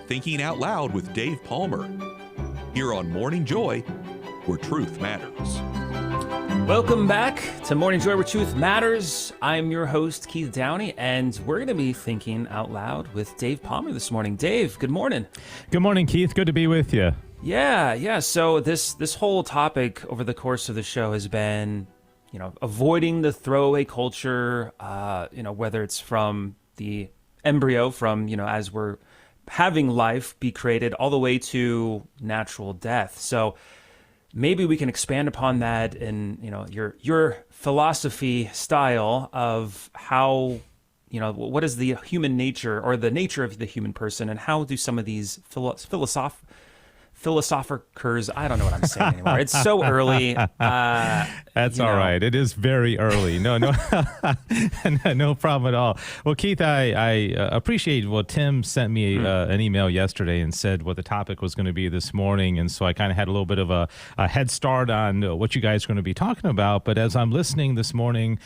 Thinking Out Loud with Dave Palmer. Here on Morning Joy, where truth matters. Welcome back to Morning Joy, where truth matters. I'm your host, Keith Downey, and we're going to be thinking out loud with Dave Palmer this morning. Dave, good morning. Good morning, Keith. Good to be with you. Yeah. So this whole topic over the course of the show has been, avoiding the throwaway culture, whether it's from the embryo, from, as we're having life be created, all the way to natural death. So maybe we can expand upon that in, your philosophy style of how, what is the human nature or the nature of the human person, and how do some of these philosophers, I don't know what I'm saying anymore. It's so early. That's all right. It is very early. No, no problem at all. Well, Keith, I appreciate, Tim sent me an email yesterday and said what the topic was going to be this morning. And so I kind of had a little bit of a head start on what you guys are going to be talking about. But as I'm listening this morning,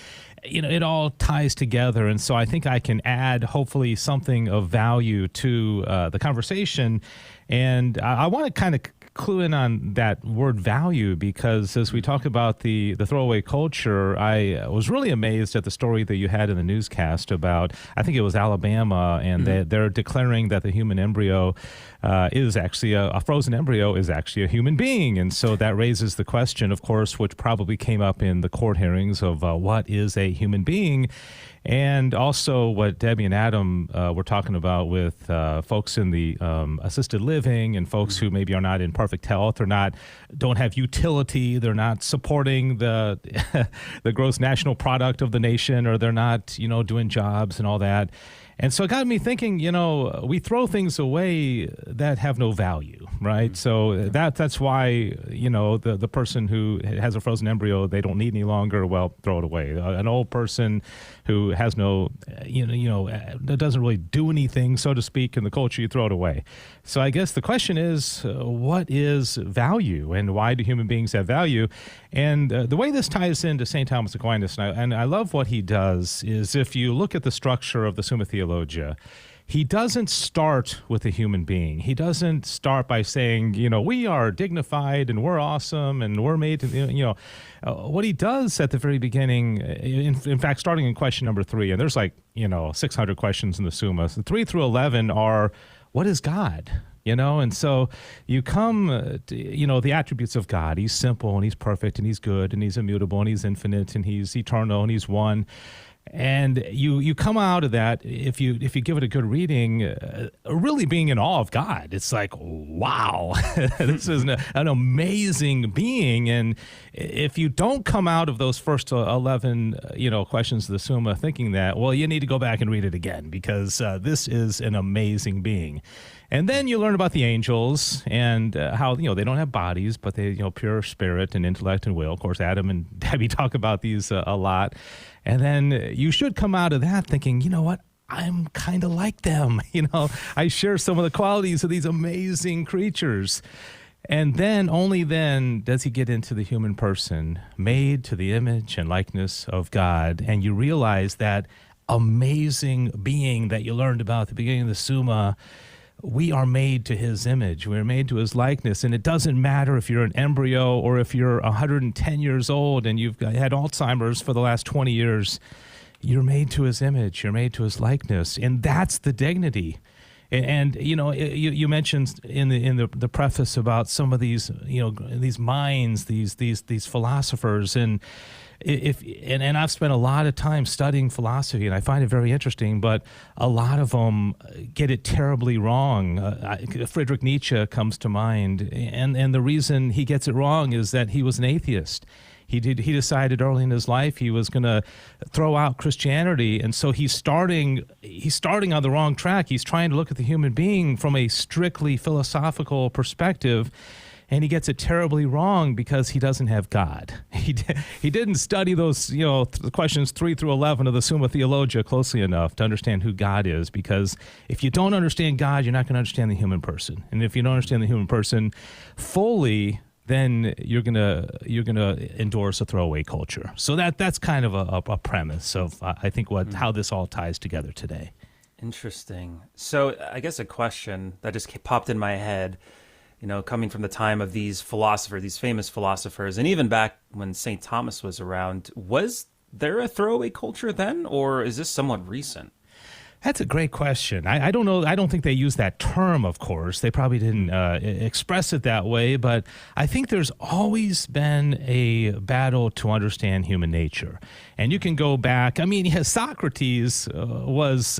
it all ties together. And so I think I can add, hopefully, something of value to the conversation. And I want to kind of clue in on that word value, because as we talk about the throwaway culture, I was really amazed at the story that you had in the newscast about, I think it was Alabama, and they're declaring that the human embryo is actually a frozen embryo is actually a human being. And so that raises the question, of course, which probably came up in the court hearings of what is a human being. And also what Debbie and Adam were talking about with folks in the assisted living and folks who maybe are not in perfect health or don't have utility, they're not supporting the the gross national product of the nation, or they're not, doing jobs and all that. And so it got me thinking, we throw things away that have no value, right? So that's why, the person who has a frozen embryo, they don't need any longer, well, throw it away. An old person who has no, that doesn't really do anything, so to speak, in the culture, you throw it away. So I guess the question is, what is value, and why do human beings have value? And the way this ties into St. Thomas Aquinas, and I love what he does, is if you look at the structure of the Summa Theologia, he doesn't start with a human being. He doesn't start by saying, we are dignified and we're awesome and we're made to, what he does at the very beginning, in fact, starting in question number 3, and there's 600 questions in the Summa. So 3 through 11 are, what is God? And so you come to, the attributes of God. He's simple and he's perfect and he's good and he's immutable and he's infinite and he's eternal and he's one. And you come out of that, if you give it a good reading, really being in awe of God. It's like, wow, this is an amazing being. And if you don't come out of those first 11, questions of the Summa thinking that, well, you need to go back and read it again, because this is an amazing being. And then you learn about the angels and how, they don't have bodies, but they, pure spirit and intellect and will. Of course, Adam and Debbie talk about these a lot. And then you should come out of that thinking, what? I'm kind of like them. I share some of the qualities of these amazing creatures. And then, only then, does he get into the human person, made to the image and likeness of God. And you realize that amazing being that you learned about at the beginning of the Summa, we are made to his image. We're made to his likeness. And it doesn't matter if you're an embryo or if you're 110 years old and you've had Alzheimer's for the last 20 years. You're made to his image. You're made to his likeness. And that's the dignity. And you mentioned in the preface about some of these, these minds, these philosophers, and I've spent a lot of time studying philosophy, and I find it very interesting, but a lot of them get it terribly wrong. Friedrich Nietzsche comes to mind, and the reason he gets it wrong is that he was an atheist. He decided early in his life he was going to throw out Christianity, and so he's starting on the wrong track. He's trying to look at the human being from a strictly philosophical perspective, and he gets it terribly wrong because he doesn't have God. He didn't study those, questions 3 through 11 of the Summa Theologia closely enough to understand who God is, because if you don't understand God, you're not going to understand the human person. And if you don't understand the human person fully, then you're gonna endorse a throwaway culture. So that's kind of a premise of I think how this all ties together today. Interesting. So I guess a question that just popped in my head, coming from the time of these philosophers, these famous philosophers, and even back when St. Thomas was around, was there a throwaway culture then, or is this somewhat recent? That's a great question. I don't know. I don't think they use that term, of course. They probably didn't express it that way, but I think there's always been a battle to understand human nature. And you can go back. I mean, Socrates was,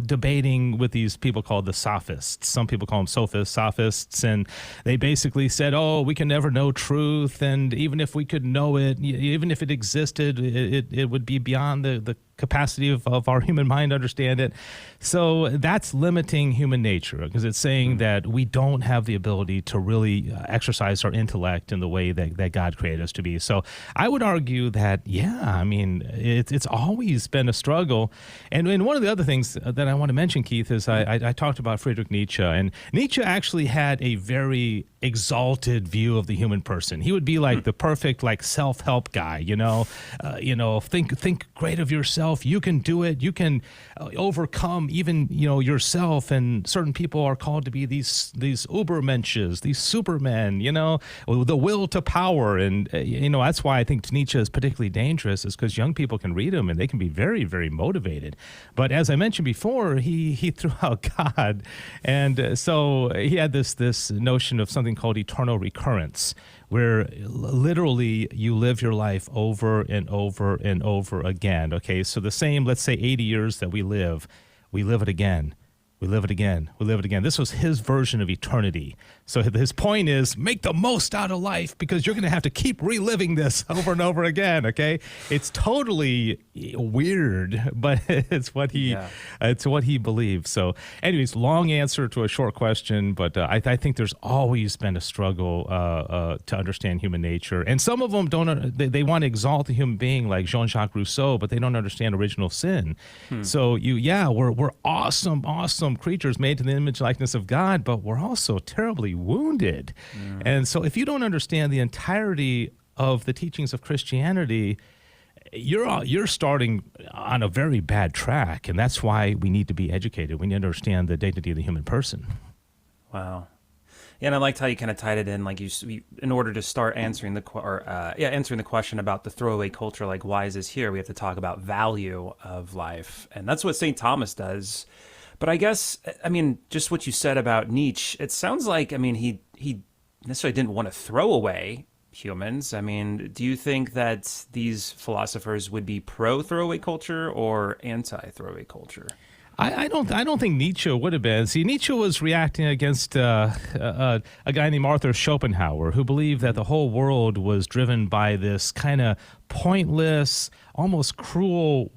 debating with these people called the sophists. Some people call them sophists, and they basically said, oh, we can never know truth, and even if we could know it, even if it existed, it would be beyond the capacity of our human mind to understand it. So that's limiting human nature, because it's saying that we don't have the ability to really exercise our intellect in the way that God created us to be. So I would argue that, it's always been a struggle. And one of the other things that I want to mention, Keith, is I talked about Friedrich Nietzsche, and Nietzsche actually had a very exalted view of the human person. He would be like the perfect self-help guy, think great of yourself. You can do it. You can overcome even yourself. And certain people are called to be these Ubermensches, these supermen. The will to power. And that's why I think Nietzsche is particularly dangerous, is because young people can read him and they can be very, very motivated. But as I mentioned before, he threw out God, and so he had this notion of something called eternal recurrence, where literally you live your life over and over and over again. Okay, so the same, let's say 80 years that we live it again. We live it again. We live it again. This was his version of eternity. So his point is, make the most out of life, because you're going to have to keep reliving this over and over again. Okay, it's totally weird, but it's what he believes. So, anyways, long answer to a short question, but I think there's always been a struggle to understand human nature, and some of them don't. They want to exalt the human being, like Jean-Jacques Rousseau, but they don't understand original sin. So we're awesome creatures made to the image and likeness of God, but we're also terribly wounded. And so if you don't understand the entirety of the teachings of Christianity, you're starting on a very bad track, and that's why we need to be educated. We need to understand the dignity of the human person. Wow. Yeah, and I liked how you kind of tied it in, like in order to start answering the question about the throwaway culture, like why is this here? We have to talk about value of life, and that's what St. Thomas does. But I guess, just what you said about Nietzsche, it sounds like, he necessarily didn't want to throw away humans. Do you think that these philosophers would be pro-throwaway culture or anti-throwaway culture? I don't think Nietzsche would have been. See, Nietzsche was reacting against a guy named Arthur Schopenhauer, who believed that the whole world was driven by this kind of pointless, almost cruel,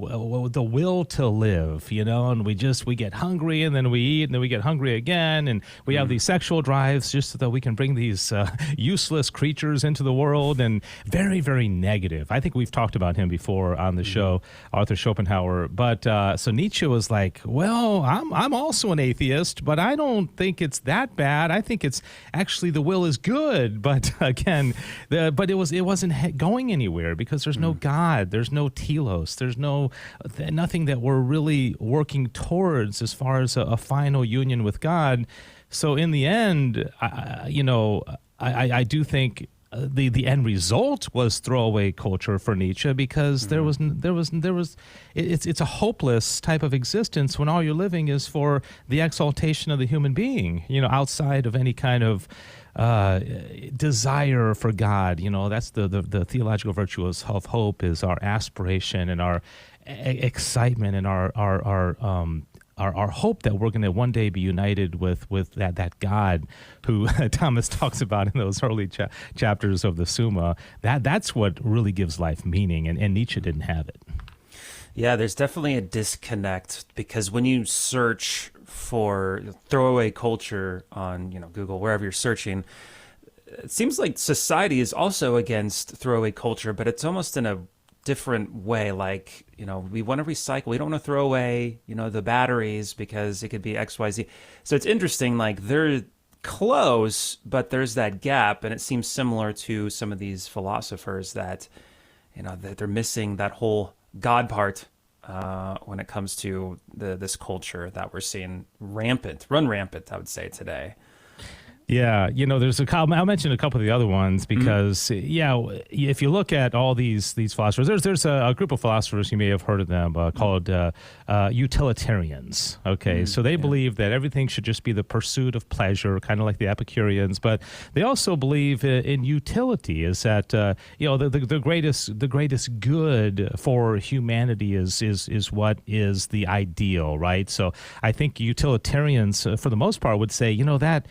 the will to live, and we get hungry, and then we eat, and then we get hungry again, and we have these sexual drives just so that we can bring these useless creatures into the world, and very, very negative. I think we've talked about him before on the show, Arthur Schopenhauer. But so Nietzsche was like, well, I'm also an atheist, but I don't think it's that bad. I think it's actually the will is good, but again, it wasn't going anywhere, because there's no God, there's no telos, there's nothing that we're really working towards as far as a final union with God. So in the end, I do think the end result was throwaway culture for Nietzsche, because it's a hopeless type of existence when all you're living is for the exaltation of the human being, outside of any kind of desire for God. That's the theological virtue of hope, is our aspiration and our excitement and our hope that we're going to one day be united with that God who Thomas talks about in those early chapters of the Summa. That's what really gives life meaning, and Nietzsche didn't have it. Yeah, there's definitely a disconnect, because when you search for throwaway culture on Google, wherever you're searching, it seems like society is also against throwaway culture, but it's almost in a different way. Like, we want to recycle. We don't want to throw away, the batteries, because it could be XYZ. So it's interesting, like they're close, but there's that gap. And it seems similar to some of these philosophers that, that they're missing that whole God part when it comes to this culture that we're seeing run rampant, I would say, today. Yeah, there's I'll mention a couple of the other ones because, if you look at all these philosophers, there's a group of philosophers, you may have heard of them, called utilitarians. Okay, so they believe that everything should just be the pursuit of pleasure, kind of like the Epicureans, but they also believe in utility, is that the greatest good for humanity is what is the ideal, right? So I think utilitarians, for the most part, would say, that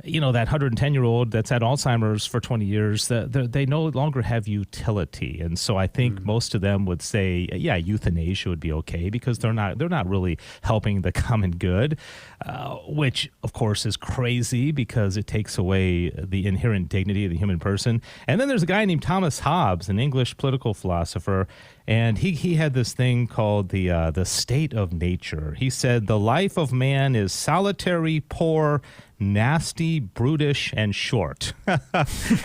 110-year-old that's had Alzheimer's for 20 years, they no longer have utility. And so I think most of them would say, euthanasia would be okay because they're not really helping the common good, which, of course, is crazy because it takes away the inherent dignity of the human person. And then there's a guy named Thomas Hobbes, an English political philosopher, and he had this thing called the state of nature. He said, the life of man is solitary, poor, nasty, brutish, and short.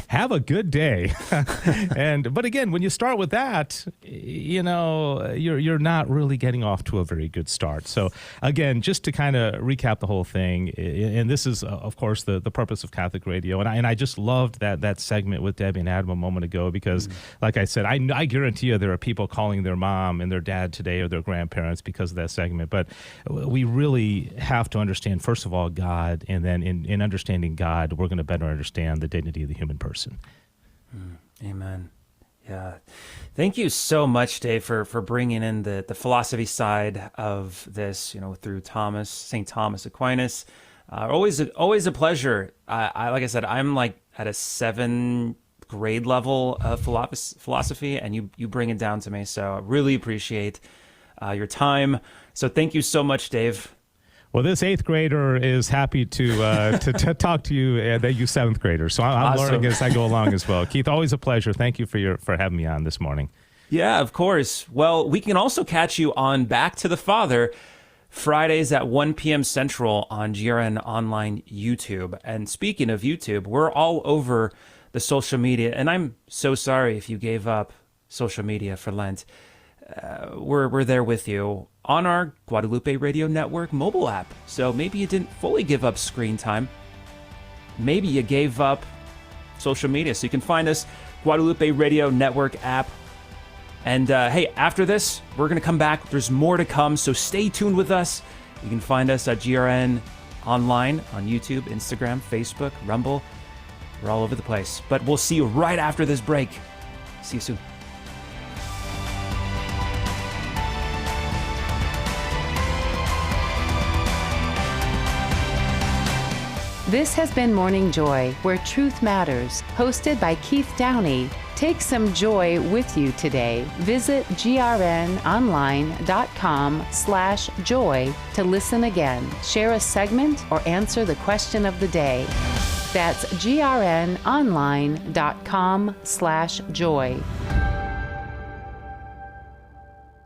Have a good day. But again, when you start with that, you're not really getting off to a very good start. So again, just to kind of recap the whole thing, and this is of course the purpose of Catholic Radio, and I just loved that segment with Debbie and Adam a moment ago because, like I said, I guarantee you there are people calling their mom and their dad today or their grandparents because of that segment. But we really have to understand, first of all, God, and then in understanding God, we're going to better understand the dignity of the human person. Amen. Yeah. Thank you so much, Dave, for bringing in the philosophy side of this, through St. Thomas Aquinas. Always a pleasure. Like I said, I'm like at a 7th grade level of philosophy, and you bring it down to me. So I really appreciate your time. So thank you so much, Dave. Well, this 8th grader is happy to talk to you, you 7th graders. So I'm Awesome. learning as I go along as well. Keith, always a pleasure. Thank you for having me on this morning. Yeah, of course. Well, we can also catch you on Back to the Father Fridays at 1 p.m. Central on GRN Online YouTube. And speaking of YouTube, we're all over the social media. And I'm so sorry if you gave up social media for Lent. We're there with you on our Guadalupe Radio Network mobile app. So maybe you didn't fully give up screen time. Maybe you gave up social media. So you can find us, Guadalupe Radio Network app. And hey, after this, we're going to come back. There's more to come, so stay tuned with us. You can find us at GRN Online on YouTube, Instagram, Facebook, Rumble. We're all over the place. But we'll see you right after this break. See you soon. This has been Morning Joy, where truth matters, hosted by Keith Downey. Take some joy with you today. Visit grnonline.com/joy to listen again, share a segment, or answer the question of the day. That's grnonline.com/joy.